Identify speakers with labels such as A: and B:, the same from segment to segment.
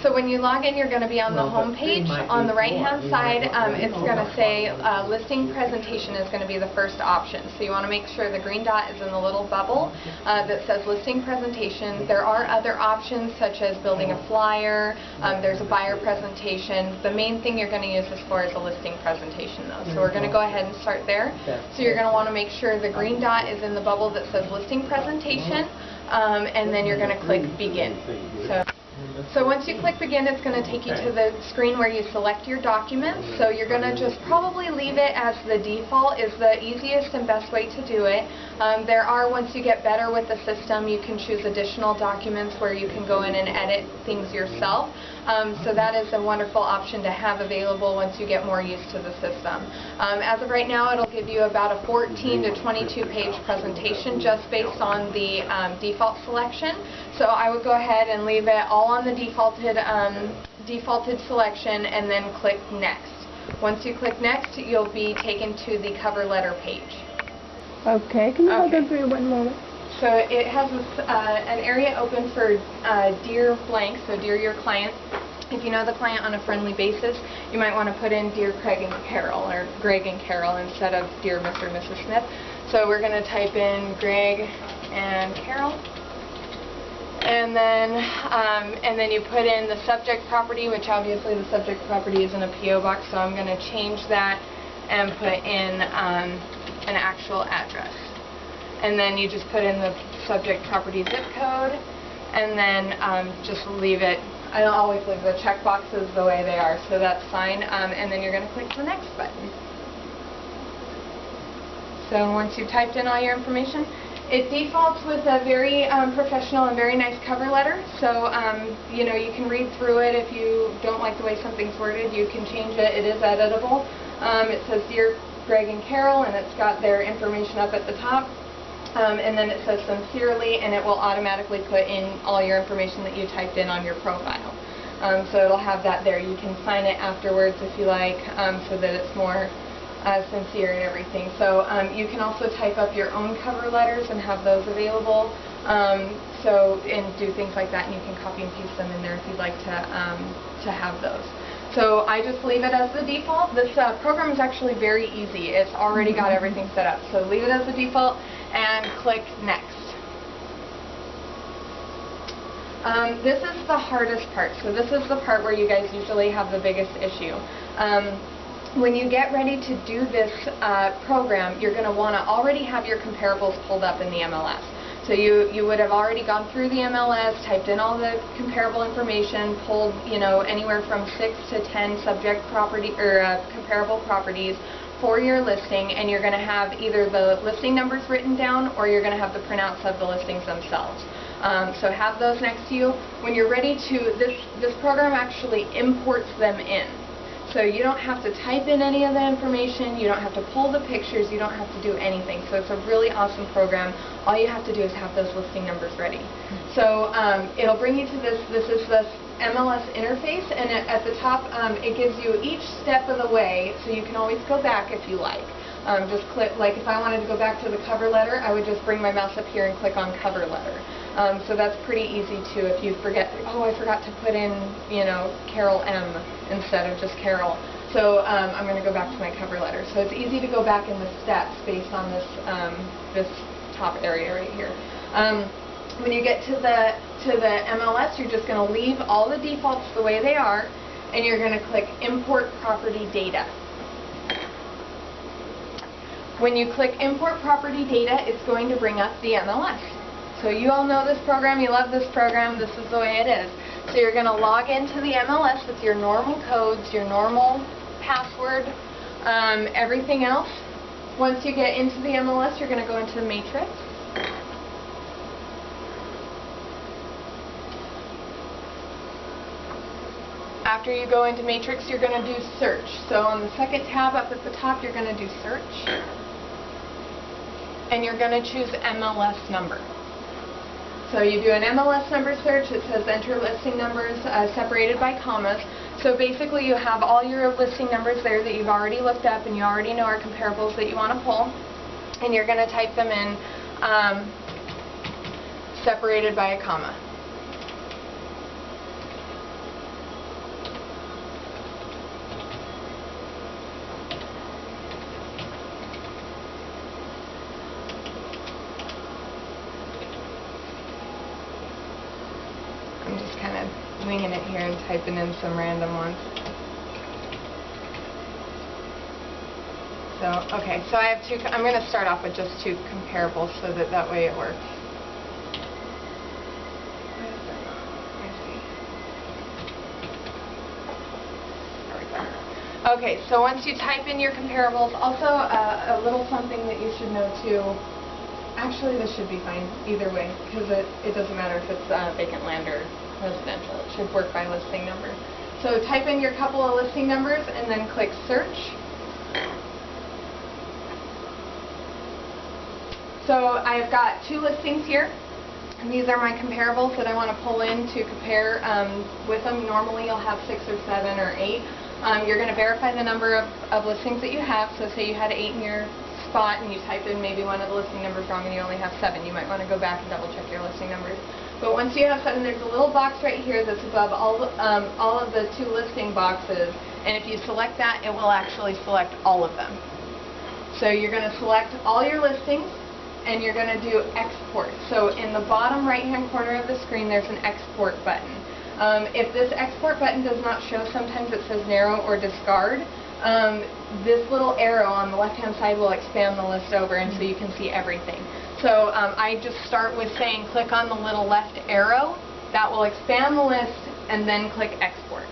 A: So when you log in, you're going to be on the home page. On the right-hand side, it's going to say listing presentation is going to be the first option. So you want to make sure the green dot is in the little bubble that says listing presentation. There are other options such as building a flyer. There's a buyer presentation. The main thing you're going to use this for is a listing presentation though. So we're going to go ahead and start there. So you're going to want to make sure the green dot is in the bubble that says listing presentation, and then you're going to click begin. So once you click begin, it's going to take you to the screen where you select your documents. So you're going to just probably leave it as the default is the easiest and best way to do it. There are, once you get better with the system, you can choose additional documents where you can go in and edit things yourself. So that is a wonderful option to have available once you get more used to the system. As of right now, it'll give you about a 14 to 22 page presentation just based on the default selection. So I would go ahead and leave it all on the defaulted selection and then click next. Once you click next, you'll be taken to the cover letter page.
B: Okay, can you hold on for 1 moment?
A: So it has an area open for Dear Blank, so Dear Your Client. If you know the client on a friendly basis, you might want to put in Dear Craig and Carol, or Greg and Carol instead of Dear Mr. and Mrs. Smith. So we're going to type in Greg and Carol. And then you put in the subject property, which obviously the subject property is in a P.O. box, so I'm going to change that and put in an actual address. And then you just put in the subject property zip code, and then just leave it. I always leave the check boxes the way they are, so that's fine. And then you're going to click the next button. So once you've typed in all your information, it defaults with a very professional and very nice cover letter. So you know, you can read through it. If you don't like the way something's worded, you can change it. It is editable. It says Dear Greg and Carol, and it's got their information up at the top. And then it says sincerely, and it will automatically put in all your information that you typed in on your profile. So it'll have that there. You can sign it afterwards if you like, so that it's more sincere and everything. So you can also type up your own cover letters and have those available. And do things like that, and you can copy and paste them in there if you'd like to have those. So I just leave it as the default. This program is actually very easy. It's already got everything set up. So leave it as the default and click next. This is the hardest part. So this is the part where you guys usually have the biggest issue. When you get ready to do this program, you're going to want to already have your comparables pulled up in the MLS. So you would have already gone through the MLS, typed in all the comparable information, pulled, you know, anywhere from 6 to 10 subject property or comparable properties for your listing, and you're going to have either the listing numbers written down or you're going to have the printouts of the listings themselves. So have those next to you. When you're ready to, this program actually imports them in. So you don't have to type in any of the information, you don't have to pull the pictures, you don't have to do anything. So it's a really awesome program. All you have to do is have those listing numbers ready. So it'll bring you to this is the MLS interface, and at the top it gives you each step of the way, so you can always go back if you like. Just click, like if I wanted to go back to the cover letter, I would just bring my mouse up here and click on cover letter. So that's pretty easy too. If you forget, oh, I forgot to put in, you know, Carol M instead of just Carol. So I'm going to go back to my cover letter. So it's easy to go back in the steps based on this this top area right here. When you get to the MLS, you're just going to leave all the defaults the way they are, and you're going to click Import Property Data. When you click Import Property Data, it's going to bring up the MLS. So you all know this program, you love this program, this is the way it is. So you're going to log into the MLS with your normal codes, your normal password, everything else. Once you get into the MLS, you're going to go into the matrix. After you go into matrix, you're going to do search. So on the second tab up at the top, you're going to do search. And you're going to choose MLS number. So you do an MLS number search. It says enter listing numbers separated by commas. So basically you have all your listing numbers there that you've already looked up and you already know are comparables that you want to pull. And you're going to type them in separated by a comma. kind of winging it here and typing in some random ones. So, okay, so I have two, I'm going to start off with just two comparables so that way it works. Okay, so once you type in your comparables, also a little something that you should know too, actually this should be fine either way, because it doesn't matter if it's vacant land or residential, it should work by listing number. So type in your couple of listing numbers and then click search. So I've got two listings here, and these are my comparables that I want to pull in to compare with them. Normally you'll have 6 or 7 or 8. You're going to verify the number of listings that you have. So say you had 8 in your spot and you typed in maybe one of the listing numbers wrong and you only have 7. You might want to go back and double check your listing numbers. But once you have 7, there's a little box right here that's above all of the 2 listing boxes, and if you select that, it will actually select all of them. So you're going to select all your listings and you're going to do export. So in the bottom right hand corner of the screen there's an export button. If this export button does not show, sometimes it says narrow or discard. This little arrow on the left hand side will expand the list over, and so you can see everything. So I just start with saying click on the little left arrow. That will expand the list, and then click export,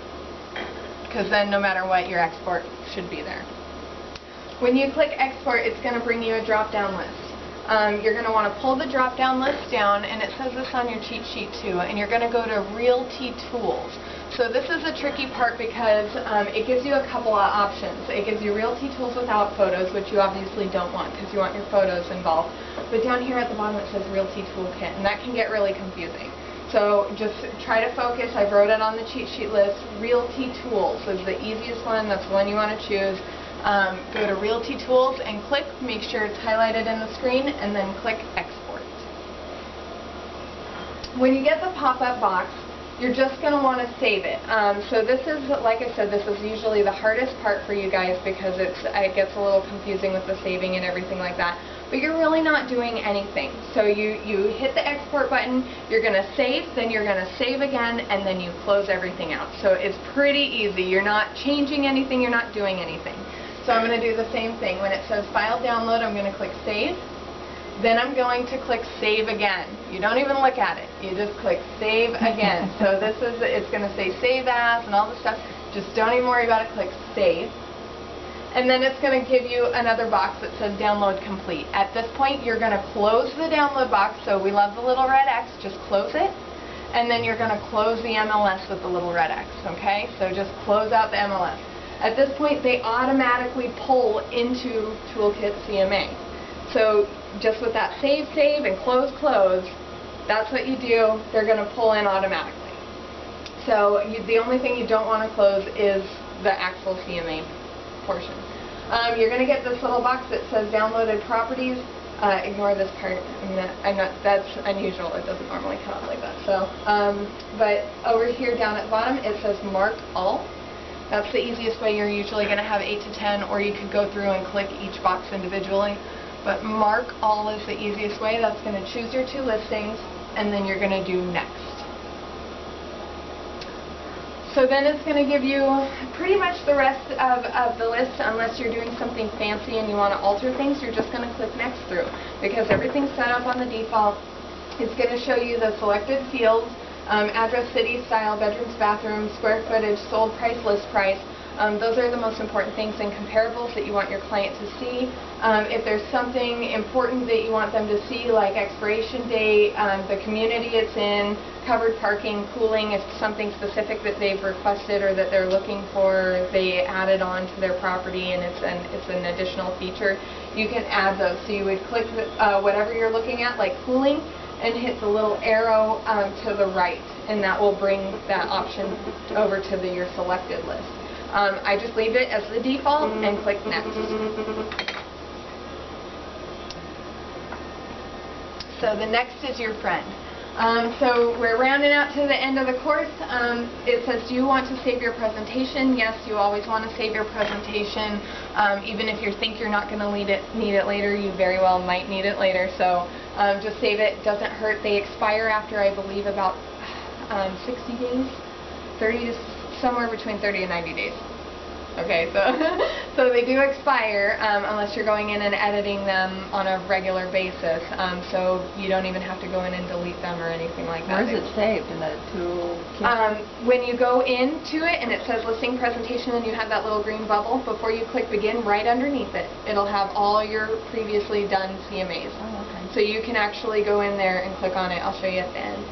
A: because then no matter what, your export should be there. When you click export, it's going to bring you a drop down list. You're going to want to pull the drop-down list down, and it says this on your cheat sheet too, and you're going to go to Realty Tools. So this is a tricky part because it gives you a couple of options. It gives you Realty Tools without photos, which you obviously don't want because you want your photos involved. But down here at the bottom it says Realty Toolkit, and that can get really confusing. So just try to focus. I wrote it on the cheat sheet list. Realty Tools is the easiest one. That's the one you want to choose. Go to Realty Tools and click, make sure it's highlighted in the screen, and then click Export. When you get the pop-up box, you're just going to want to save it. So this is, like I said, this is usually the hardest part for you guys because it gets a little confusing with the saving and everything like that. But you're really not doing anything. So you hit the export button, you're going to save, then you're going to save again, and then you close everything out. So it's pretty easy. You're not changing anything, you're not doing anything. So I'm going to do the same thing. When it says File Download, I'm going to click Save. Then I'm going to click Save again. You don't even look at it. You just click Save again. So it's going to say Save As and all this stuff. Just don't even worry about it. Click Save. And then it's going to give you another box that says Download Complete. At this point, you're going to close the download box. So we love the little red X. Just close it. And then you're going to close the MLS with the little red X. Okay? So just close out the MLS. At this point, they automatically pull into Toolkit CMA. So just with that save, and close, that's what you do. They're going to pull in automatically. So the only thing you don't want to close is the actual CMA portion. You're going to get this little box that says Downloaded Properties. Ignore this part. That's unusual. It doesn't normally come up like that. So, but over here down at the bottom, it says Mark All. That's the easiest way. You're usually going to have 8 to 10, or you could go through and click each box individually. But Mark All is the easiest way. That's going to choose your 2 listings, and then you're going to do Next. So then it's going to give you pretty much the rest of the list, unless you're doing something fancy and you want to alter things. You're just going to click Next through, because everything's set up on the default. It's going to show you the selected fields. Address, city, style, bedrooms, bathrooms, square footage, sold price, list price. Those are the most important things in comparables that you want your client to see. If there's something important that you want them to see, like expiration date, the community it's in, covered parking, cooling, if something specific that they've requested or that they're looking for, they added on to their property and it's an additional feature, you can add those. So you would click whatever you're looking at, like cooling, and hit the little arrow to the right, and that will bring that option over to your selected list. I just leave it as the default and click Next. So the next is your friend. So we're rounding out to the end of the course. It says, do you want to save your presentation? Yes, you always want to save your presentation. Even if you think you're not going to need it later, you very well might need it later. So just save it. Doesn't hurt. They expire after, I believe, about 60 days, 30 to somewhere between 30 and 90 days. Okay, so so they do expire unless you're going in and editing them on a regular basis. So you don't even have to go in and delete them or anything like that.
B: Where is it saved? In the toolkit?
A: When you go into it and it says listing presentation and you have that little green bubble, before you click begin, right underneath it, it'll have all your previously done CMAs.
B: Oh, okay.
A: So you can actually go in there and click on it. I'll show you at the end.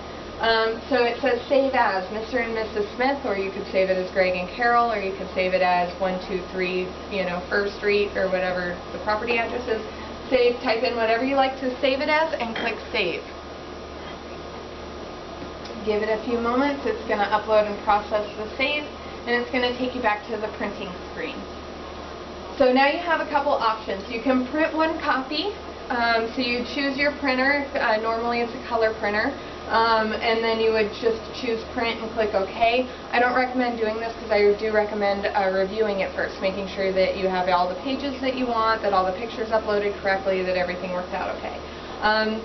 A: So it says save as Mr. and Mrs. Smith, or you could save it as Greg and Carol, or you could save it as 123, First Street, or whatever the property address is. Save, type in whatever you like to save it as, and click save. Give it a few moments. It's going to upload and process the save, and it's going to take you back to the printing screen. So now you have a couple options. You can print one copy. So you choose your printer. Normally it's a color printer. And then you would just choose print and click OK. I don't recommend doing this because I do recommend reviewing it first, making sure that you have all the pages that you want, that all the pictures uploaded correctly, that everything worked out okay.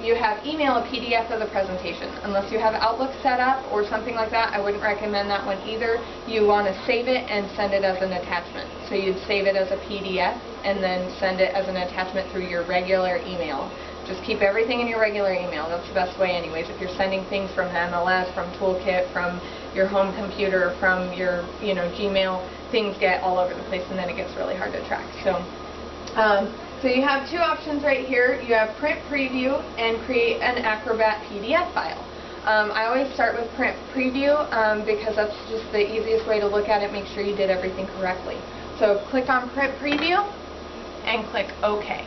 A: You have email a PDF of the presentation. Unless you have Outlook set up or something like that, I wouldn't recommend that one either. You want to save it and send it as an attachment. So you'd save it as a PDF and then send it as an attachment through your regular email. Just keep everything in your regular email. That's the best way anyways. If you're sending things from MLS, from Toolkit, from your home computer, from your Gmail, things get all over the place and then it gets really hard to track. So you have two options right here. You have print preview and create an Acrobat PDF file. I always start with print preview because that's just the easiest way to look at it, make sure you did everything correctly. So click on print preview and click OK.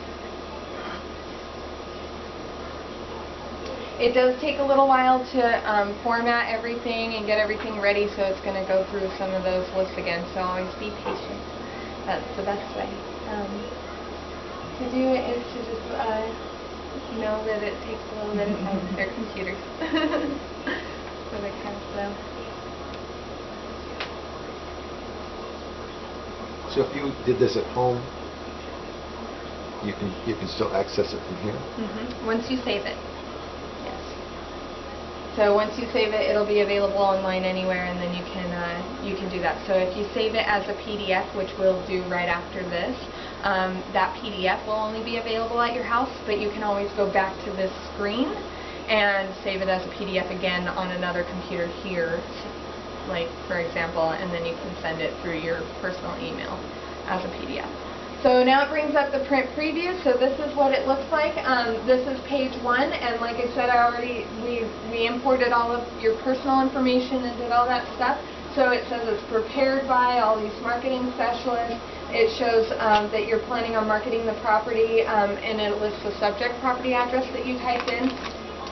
A: It does take a little while to format everything and get everything ready, so it's going to go through some of those lists again, so always be patient. That's the best way. To do it is to just know that it takes a little bit of time with their computers. So they're kind of slow.
C: So if you did this at home, you can still access it from here?
A: Mm-hmm. Once you save it. So once you save it, it'll be available online anywhere, and then you can do that. So if you save it as a PDF, which we'll do right after this, that PDF will only be available at your house, but you can always go back to this screen and save it as a PDF again on another computer here, like for example, and then you can send it through your personal email as a PDF. So now it brings up the print preview. So this is what it looks like. This is page 1, and like I said, we imported all of your personal information and did all that stuff. So it says it's prepared by all these marketing specialists. It shows that you're planning on marketing the property, and it lists the subject property address that you typed in.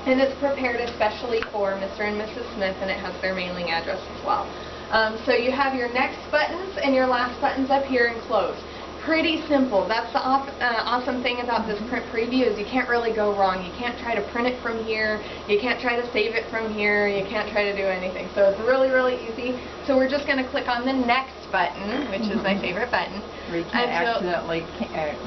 A: And it's prepared especially for Mr. and Mrs. Smith, and it has their mailing address as well. So you have your next buttons and your last buttons up here and close. Pretty simple. That's the awesome thing about this print preview is you can't really go wrong. You can't try to print it from here. You can't try to save it from here. You can't try to do anything. So it's really, really easy. So we're just going to click on the next button, which is my favorite button.
B: Where you can't accidentally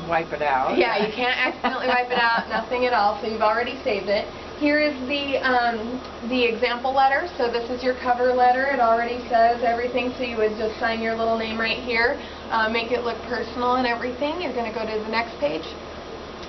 B: wipe it out.
A: Yeah, you can't accidentally wipe it out, nothing at all. So you've already saved it. Here is the example letter. So this is your cover letter. It already says everything, so you would just sign your little name right here, make it look personal and everything. You're going to go to the next page.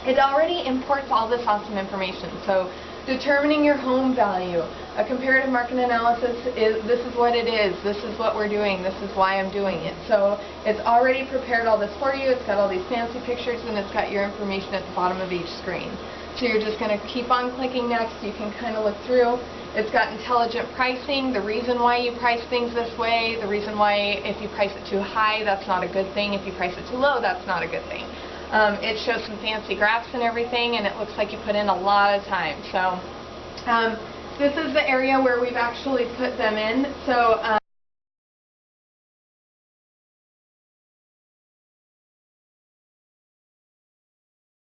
A: It already imports all this awesome information. So determining your home value, a comparative market analysis is, this is what it is, this is what we're doing, this is why I'm doing it. So it's already prepared all this for you. It's got all these fancy pictures, and it's got your information at the bottom of each screen. So you're just going to keep on clicking next. You can kind of look through. It's got intelligent pricing, the reason why you price things this way, the reason why if you price it too high, that's not a good thing. If you price it too low, that's not a good thing. It shows some fancy graphs and everything, and it looks like you put in a lot of time. So this is the area where we've actually put them in. So